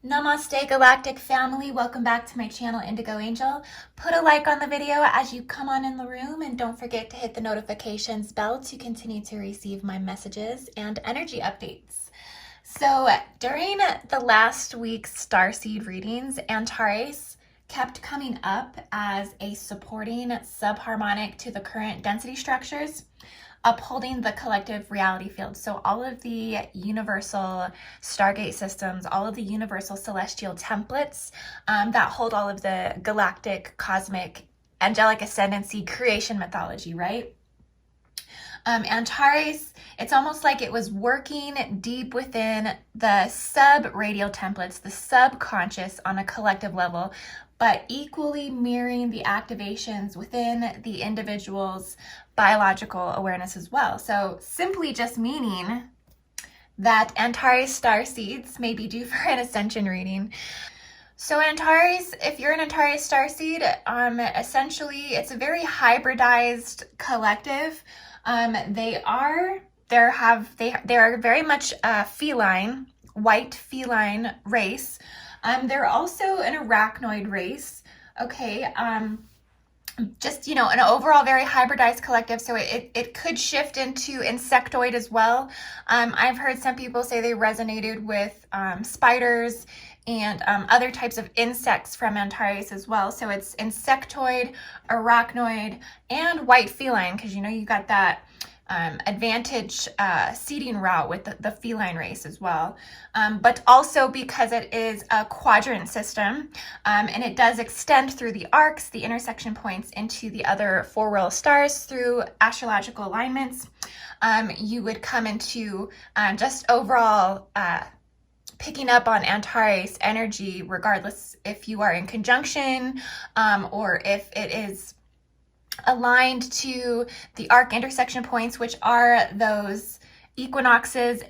Namaste Galactic family, welcome back to my channel Indigo Angel. Put a like on the video as you come on in the room and don't forget to hit the notifications bell to continue to receive my messages and energy updates. So during the last week's Starseed readings, Antares kept coming up as a supporting sub-harmonic to the current density structures, upholding the collective reality field. So all of the universal Stargate systems, all of the universal celestial templates that hold all of the galactic, cosmic, angelic ascendancy creation mythology, right? Antares, it's almost like it was working deep within the sub-radial templates, the subconscious on a collective level, but equally mirroring the activations within the individual's biological awareness as well. So simply just meaning that Antares Starseeds may be due for an Ascension reading. So Antares, if you're an Antares Starseed, essentially it's a very hybridized collective. They are very much a feline, white feline race. They're also an arachnoid race. Okay. Just, an overall very hybridized collective. So it could shift into insectoid as well. I've heard some people say they resonated with spiders and other types of insects from Antares as well. So it's insectoid, arachnoid, and white feline, because you got that advantage seeding route with the feline race as well. But also because it is a quadrant system and it does extend through the arcs, the intersection points, into the other four royal stars through astrological alignments, you would come into just overall picking up on Antares energy, regardless if you are in conjunction or if it is aligned to the arc intersection points, which are those equinoxes.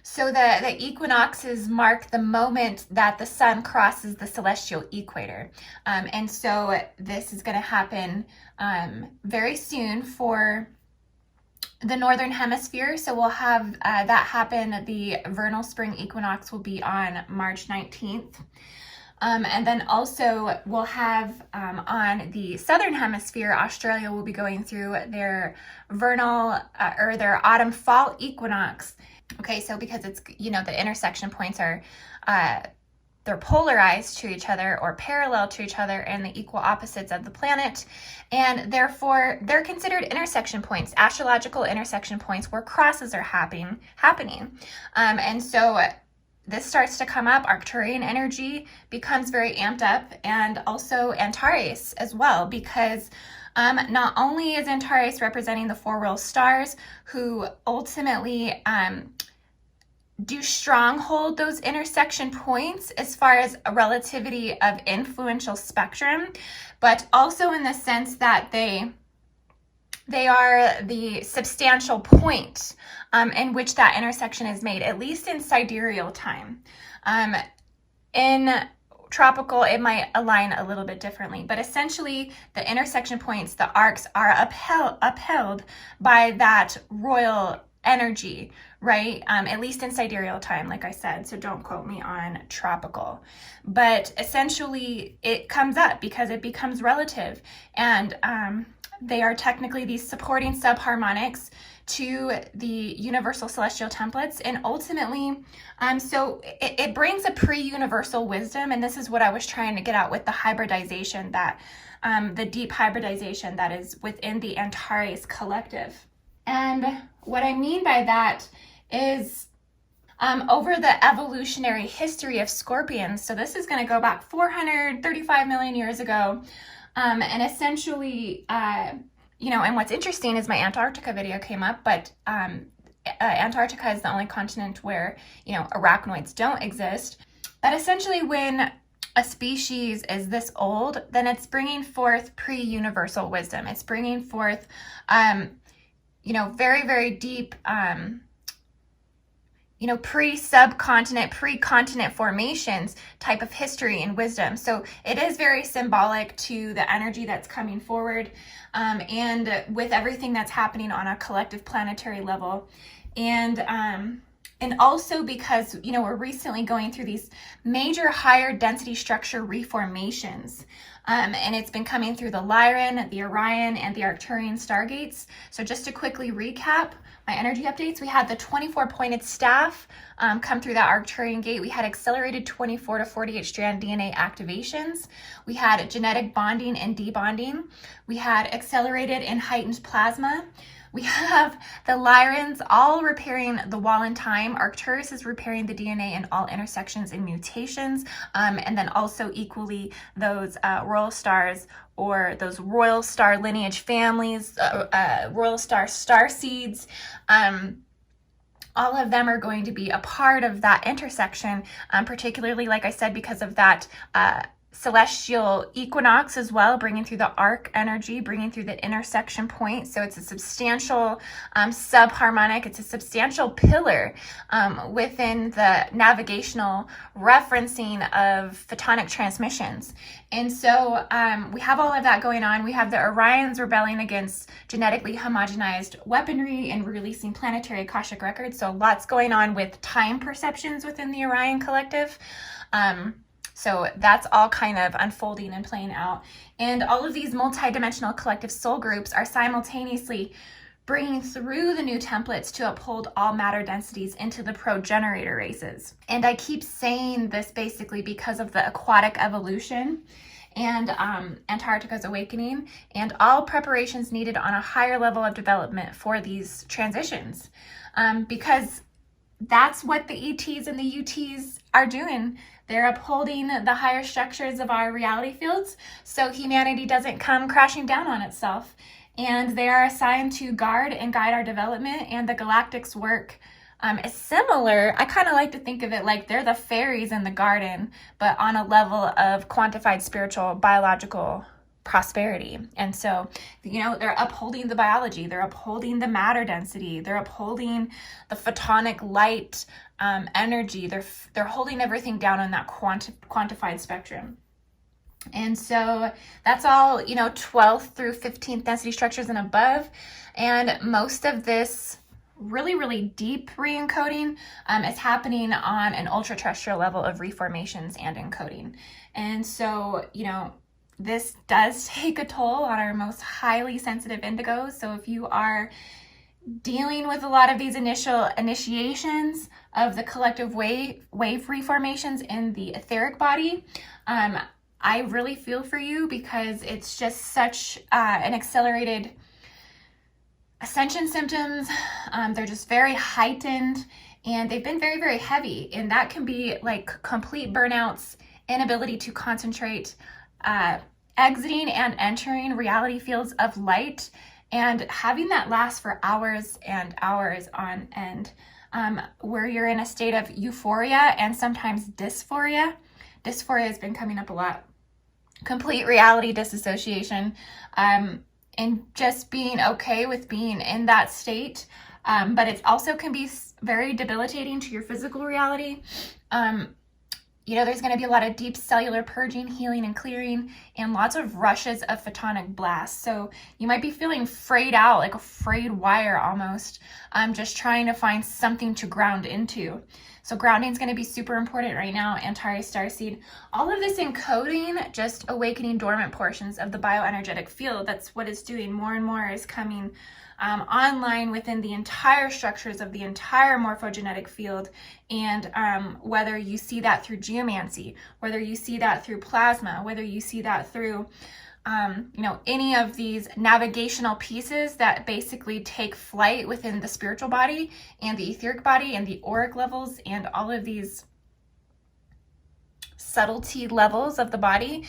So the equinoxes mark the moment that the sun crosses the celestial equator. And so this is going to happen very soon for the northern hemisphere. So we'll have that happen. The vernal spring equinox will be on March 19th. And then also we'll have on the southern hemisphere, Australia will be going through their vernal or their autumn fall equinox. Okay, so because it's, the intersection points are, they're polarized to each other or parallel to each other and the equal opposites of the planet. And therefore they're considered intersection points, astrological intersection points where crosses are happening. And so this starts to come up, Arcturian energy becomes very amped up, and also Antares as well, because not only is Antares representing the four royal stars who ultimately do stronghold those intersection points as far as a relativity of influential spectrum, but also in the sense that they are the substantial point in which that intersection is made, at least in sidereal time. In tropical, it might align a little bit differently, but essentially the intersection points, the arcs, are upheld by that royal energy, right? At least in sidereal time, like I said, so don't quote me on tropical. But essentially it comes up because it becomes relative, and they are technically these supporting sub-harmonics to the universal celestial templates. And ultimately, so it brings a pre-universal wisdom. And this is what I was trying to get at with the hybridization, that the deep hybridization that is within the Antares collective. And what I mean by that is over the evolutionary history of scorpions. So this is going to go back 435 million years ago. And essentially, and what's interesting is my Antarctica video came up, but Antarctica is the only continent where, arachnoids don't exist. But essentially when a species is this old, then it's bringing forth pre-universal wisdom. It's bringing forth, very, very deep, pre-subcontinent, pre-continent formations type of history and wisdom. So it is very symbolic to the energy that's coming forward, and with everything that's happening on a collective planetary level. And And also because, we're recently going through these major higher density structure reformations. And it's been coming through the Lyran, the Orion, and the Arcturian stargates. So just to quickly recap my energy updates, we had the 24 pointed staff come through that Arcturian gate. We had accelerated 24 to 48 strand DNA activations. We had genetic bonding and debonding. We had accelerated and heightened plasma. We have the Lyrans all repairing the wall in time. Arcturus is repairing the DNA in all intersections and mutations. And then also equally those royal stars, or those royal star lineage families, royal star starseeds. All of them are going to be a part of that intersection, particularly, like I said, because of that celestial equinox as well, bringing through the arc energy, bringing through the intersection point. So it's a substantial sub-harmonic. It's a substantial pillar within the navigational referencing of photonic transmissions. And so we have all of that going on. We have the Orions rebelling against genetically homogenized weaponry and releasing planetary Akashic records. So lots going on with time perceptions within the Orion collective. So that's all kind of unfolding and playing out. And all of these multidimensional collective soul groups are simultaneously bringing through the new templates to uphold all matter densities into the progenerator races. And I keep saying this basically because of the aquatic evolution and Antarctica's awakening, and all preparations needed on a higher level of development for these transitions. Because that's what the ETs and the UTs are doing. They're upholding the higher structures of our reality fields so humanity doesn't come crashing down on itself. And they are assigned to guard and guide our development, and the galactic's work is similar. I kind of like to think of it like they're the fairies in the garden, but on a level of quantified spiritual biological prosperity. And so, they're upholding the biology, they're upholding the matter density, they're upholding the photonic light energy, they're holding everything down on that quantified spectrum. And so that's all, 12th through 15th density structures and above. And most of this really, really deep re-encoding is happening on an ultra-terrestrial level of reformations and encoding. And so, this does take a toll on our most highly sensitive indigos. So if you are dealing with a lot of these initial initiations of the collective wave reformations in the etheric body, I really feel for you, because it's just such an accelerated ascension symptoms. They're just very heightened, and they've been very, very heavy. And that can be like complete burnouts, inability to concentrate, exiting and entering reality fields of light, and having that last for hours and hours on end, where you're in a state of euphoria and sometimes dysphoria. Dysphoria has been coming up a lot. Complete reality disassociation, and just being okay with being in that state. But it also can be very debilitating to your physical reality. There's going to be a lot of deep cellular purging, healing, and clearing, and lots of rushes of photonic blasts. So you might be feeling frayed out, like a frayed wire almost, just trying to find something to ground into. So grounding is going to be super important right now, Antares Starseed. All of this encoding, just awakening dormant portions of the bioenergetic field. That's what it's doing. More and more is coming online within the entire structures of the entire morphogenetic field. And whether you see that through geomancy, whether you see that through plasma, whether you see that through any of these navigational pieces that basically take flight within the spiritual body and the etheric body and the auric levels and all of these subtlety levels of the body,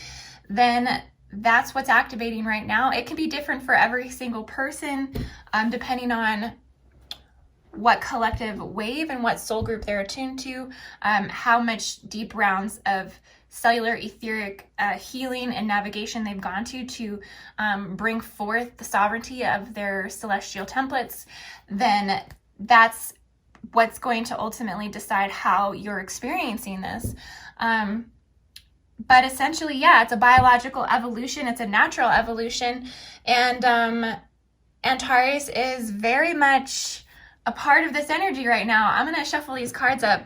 then that's what's activating right now. It can be different for every single person, depending on what collective wave and what soul group they're attuned to, how much deep rounds of cellular etheric healing and navigation they've gone to bring forth the sovereignty of their celestial templates. Then that's what's going to ultimately decide how you're experiencing this. But essentially, yeah, it's a biological evolution. It's a natural evolution. And Antares is very much a part of this energy right now. I'm going to shuffle these cards up.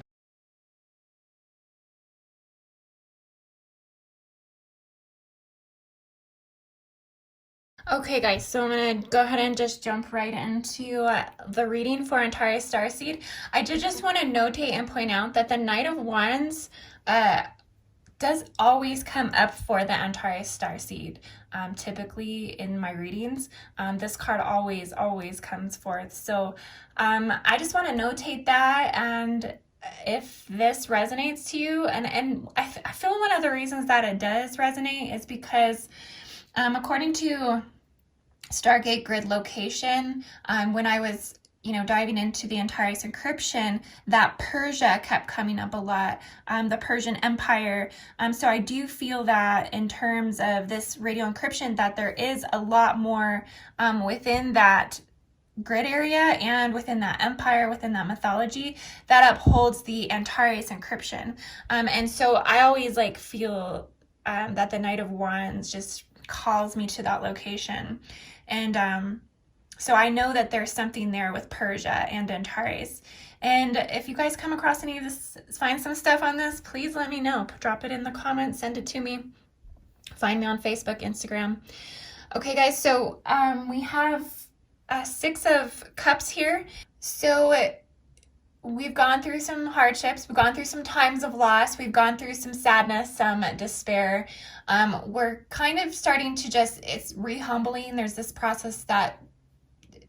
Okay guys, so I'm going to go ahead and just jump right into the reading for Antares Starseed. I did just want to notate and point out that the Knight of Wands does always come up for the Antares Starseed. Typically in my readings, this card always comes forth. So I just want to notate that, and if this resonates to you, and I feel one of the reasons that it does resonate is because according to Stargate grid location, when I was diving into the Antares Encryption, that Persia kept coming up a lot, the Persian Empire. So I do feel that in terms of this radio encryption, that there is a lot more within that grid area and within that empire, within that mythology, that upholds the Antares Encryption. And so I always feel that the Knight of Wands just calls me to that location. And so I know that there's something there with Persia and Antares. And if you guys come across any of this, find some stuff on this, please let me know. Drop it in the comments, send it to me. Find me on Facebook, Instagram. Okay guys, so we have 6 of Cups here. So we've gone through some hardships, we've gone through some times of loss, we've gone through some sadness, some despair. We're kind of starting to it's rehumbling. There's this process that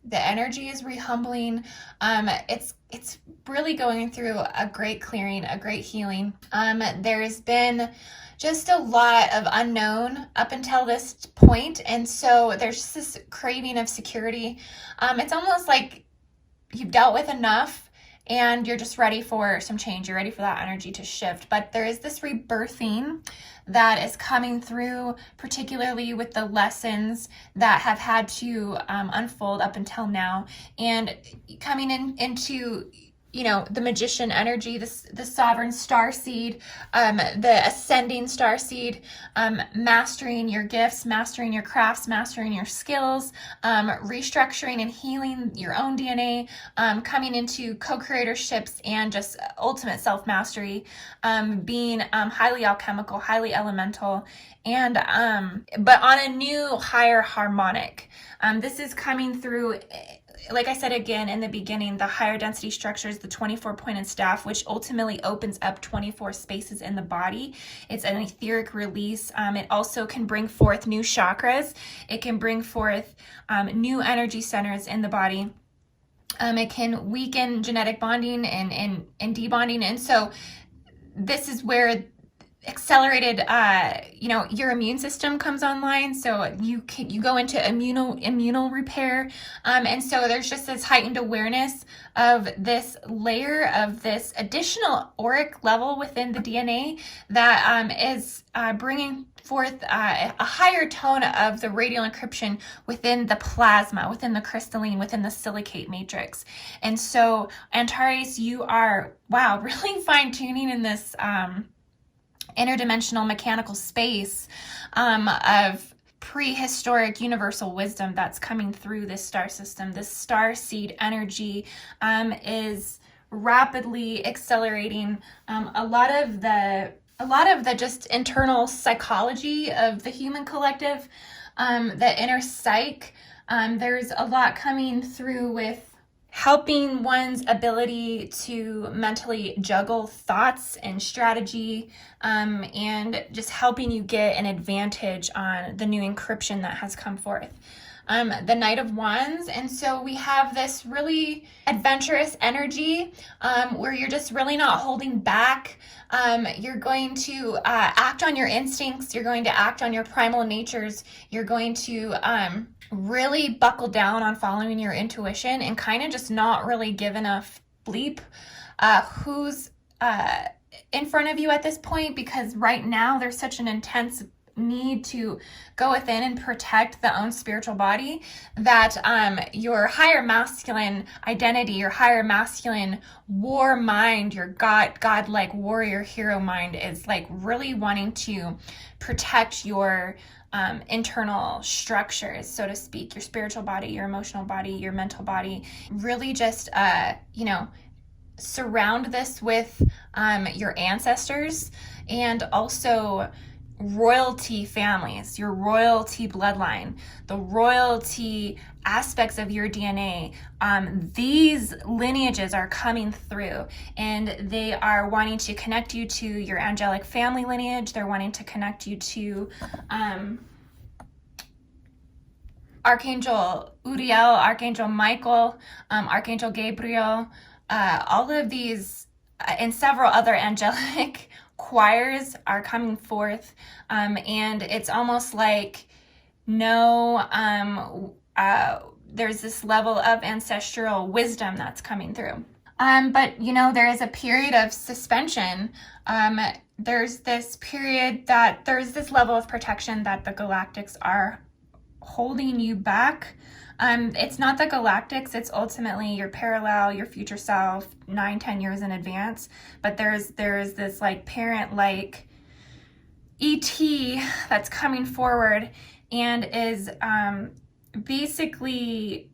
the energy is rehumbling. It's really going through a great clearing, a great healing. There's been just a lot of unknown up until this point, and so there's just this craving of security. It's almost like you've dealt with enough and you're just ready for some change. You're ready for that energy to shift. But there is this rebirthing that is coming through, particularly with the lessons that have had to unfold up until now, and coming into the magician energy, the sovereign starseed, the ascending starseed, mastering your gifts, mastering your crafts, mastering your skills, restructuring and healing your own DNA, coming into co-creatorships and just ultimate self-mastery, being highly alchemical, highly elemental, and but on a new higher harmonic. This is coming through, like I said again in the beginning, the higher density structures, the 24-pointed staff, which ultimately opens up 24 spaces in the body. It's an etheric release. It also can bring forth new chakras. It can bring forth new energy centers in the body. It can weaken genetic bonding and debonding. And so this is where accelerated your immune system comes online, so you go into immunal repair, and so there's just this heightened awareness of this layer of this additional auric level within the DNA that is bringing forth a higher tone of the radial encryption within the plasma, within the crystalline, within the silicate matrix. And so Antares, you are really fine-tuning in this interdimensional mechanical space of prehistoric universal wisdom that's coming through this star system. This star seed energy is rapidly accelerating a lot of the just internal psychology of the human collective, the inner psyche. There's a lot coming through with helping one's ability to mentally juggle thoughts and strategy, and just helping you get an advantage on the new encryption that has come forth. The Knight of Wands, and so we have this really adventurous energy where you're just really not holding back. You're going to act on your instincts. You're going to act on your primal natures. You're going to really buckle down on following your intuition and kind of just not really give enough bleep who's in front of you at this point, because right now there's such an intense need to go within and protect the own spiritual body that your higher masculine identity, your higher masculine war mind, your godlike warrior hero mind is really wanting to protect your internal structures, so to speak, your spiritual body, your emotional body, your mental body. Really just, surround this with your ancestors, and also royalty families, your royalty bloodline, the royalty aspects of your DNA. These lineages are coming through, and they are wanting to connect you to your angelic family lineage. They're wanting to connect you to Archangel Uriel, Archangel Michael, Archangel Gabriel, all of these and several other angelic choirs are coming forth, and it's almost like there's this level of ancestral wisdom that's coming through. But there is a period of suspension. There's this period that there's this level of protection that the galactics are holding you back. It's not the galactics, it's ultimately your parallel, your future self, 9-10 years in advance. But there's this like parent like ET that's coming forward and is basically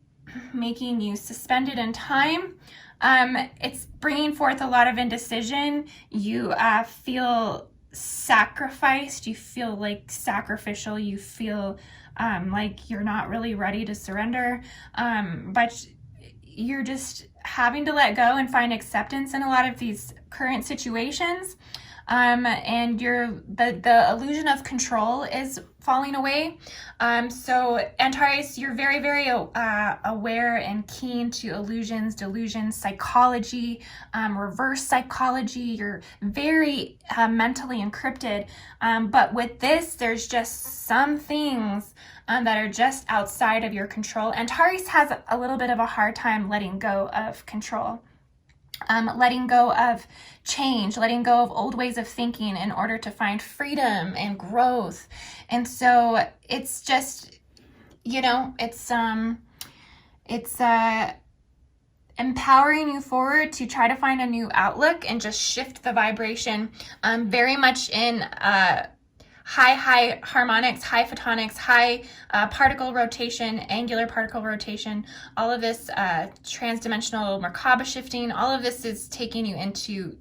making you suspended in time. It's bringing forth a lot of indecision. You feel sacrificed, you feel like sacrificial, you feel like you're not really ready to surrender, but you're just having to let go and find acceptance in a lot of these current situations, and the illusion of control is falling away. So Antares, you're very, very aware and keen to illusions, delusions, psychology, reverse psychology. You're very mentally encrypted. But with this, there's just some things that are just outside of your control. Antares has a little bit of a hard time letting go of control. Letting go of change, letting go of old ways of thinking in order to find freedom and growth. And so it's just, it's empowering you forward to try to find a new outlook and just shift the vibration, very much in high harmonics, high photonics, high particle rotation, angular particle rotation, all of this transdimensional Merkaba shifting, all of this is taking you into,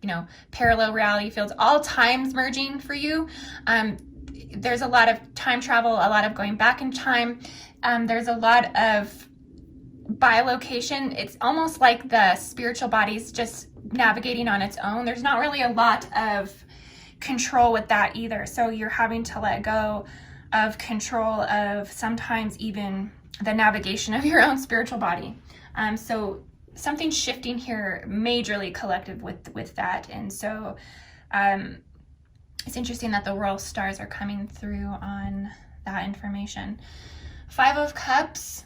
parallel reality fields, all times merging for you. There's a lot of time travel, a lot of going back in time. There's a lot of bilocation. It's almost like the spiritual body's just navigating on its own. There's not really a lot of control with that either. So you're having to let go of control of sometimes even the navigation of your own spiritual body. So something's shifting here majorly collective with that. And so it's interesting that the royal stars are coming through on that information. 5 of Cups.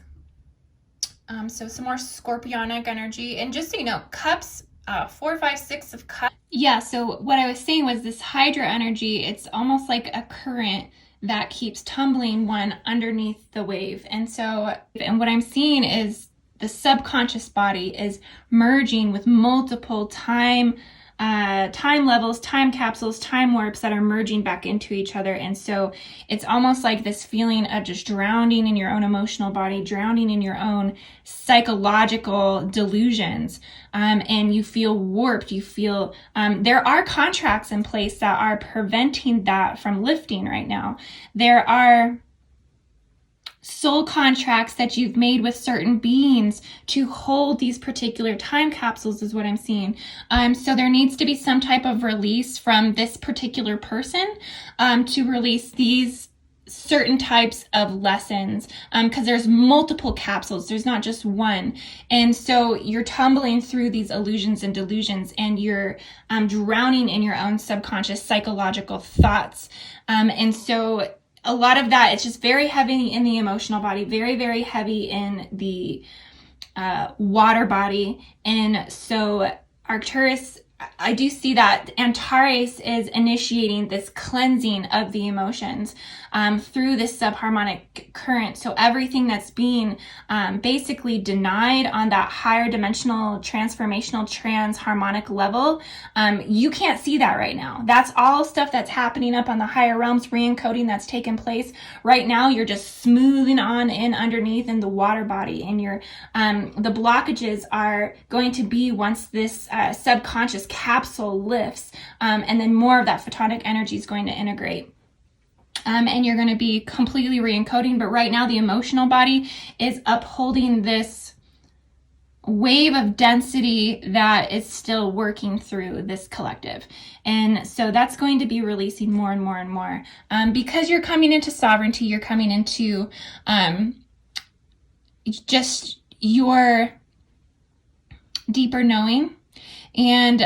So some more scorpionic energy. And just so you know, cups, 4, 5, 6 of cups. Yeah, so what I was saying was this Hydra energy, it's almost like a current that keeps tumbling one underneath the wave. And what I'm seeing is the subconscious body is merging with multiple time levels, time capsules, time warps that are merging back into each other. And so it's almost like this feeling of just drowning in your own emotional body, drowning in your own psychological delusions. And you feel warped. You feel, there are contracts in place that are preventing that from lifting right now. There are soul contracts that you've made with certain beings to hold these particular time capsules is what I'm seeing. So there needs to be some type of release from this particular person to release these certain types of lessons, because there's multiple capsules, there's not just one. And so you're tumbling through these illusions and delusions, and you're drowning in your own subconscious psychological thoughts. And so a lot of that, it's just very heavy in the emotional body, very, very heavy in the water body. And so Arcturus, I do see that Antares is initiating this cleansing of the emotions through this subharmonic current. So everything that's being basically denied on that higher dimensional, transformational, transharmonic level, you can't see that right now. That's all stuff that's happening up on the higher realms, re-encoding that's taken place. Right now, you're just smoothing on in underneath in the water body, and the blockages are going to be once this subconscious capsule lifts, and then more of that photonic energy is going to integrate. And you're going to be completely re-encoding, but right now the emotional body is upholding this wave of density that is still working through this collective. And so that's going to be releasing more and more and more. Because you're coming into sovereignty, you're coming into just your deeper knowing, and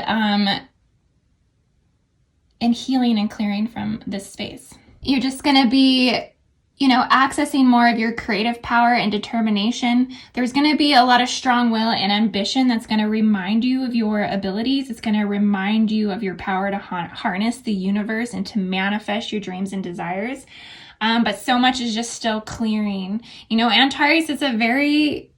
healing and clearing from this space. You're just going to be, accessing more of your creative power and determination. There's going to be a lot of strong will and ambition that's going to remind you of your abilities. It's going to remind you of your power to harness the universe and to manifest your dreams and desires. But so much is just still clearing. Antares is a very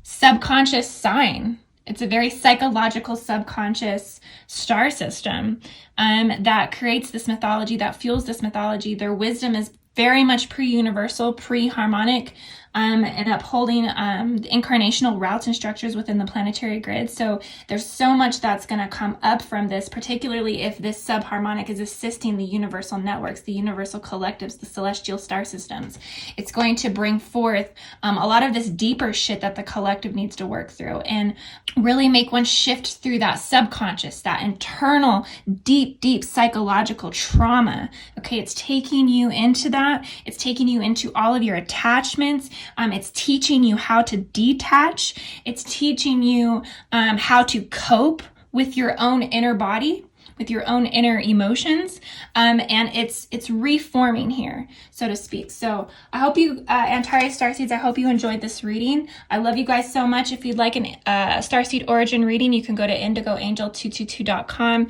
subconscious sign. It's a very psychological, subconscious star system that creates this mythology, that fuels this mythology. Their wisdom is very much pre-universal, pre-harmonic, and upholding incarnational routes and structures within the planetary grid. So there's so much that's going to come up from this, particularly if this sub-harmonic is assisting the universal networks, the universal collectives, the celestial star systems. It's going to bring forth a lot of this deeper shit that the collective needs to work through, and really make one shift through that subconscious, that internal, deep psychological trauma. Okay, it's taking you into that. It's taking you into all of your attachments. It's teaching you how to detach. It's teaching you how to cope with your own inner body, with your own inner emotions, and it's reforming here, so to speak. So I hope you, Antares Starseeds, I hope you enjoyed this reading. I love you guys so much. If you'd like an Starseed origin reading, you can go to indigoangel222.com.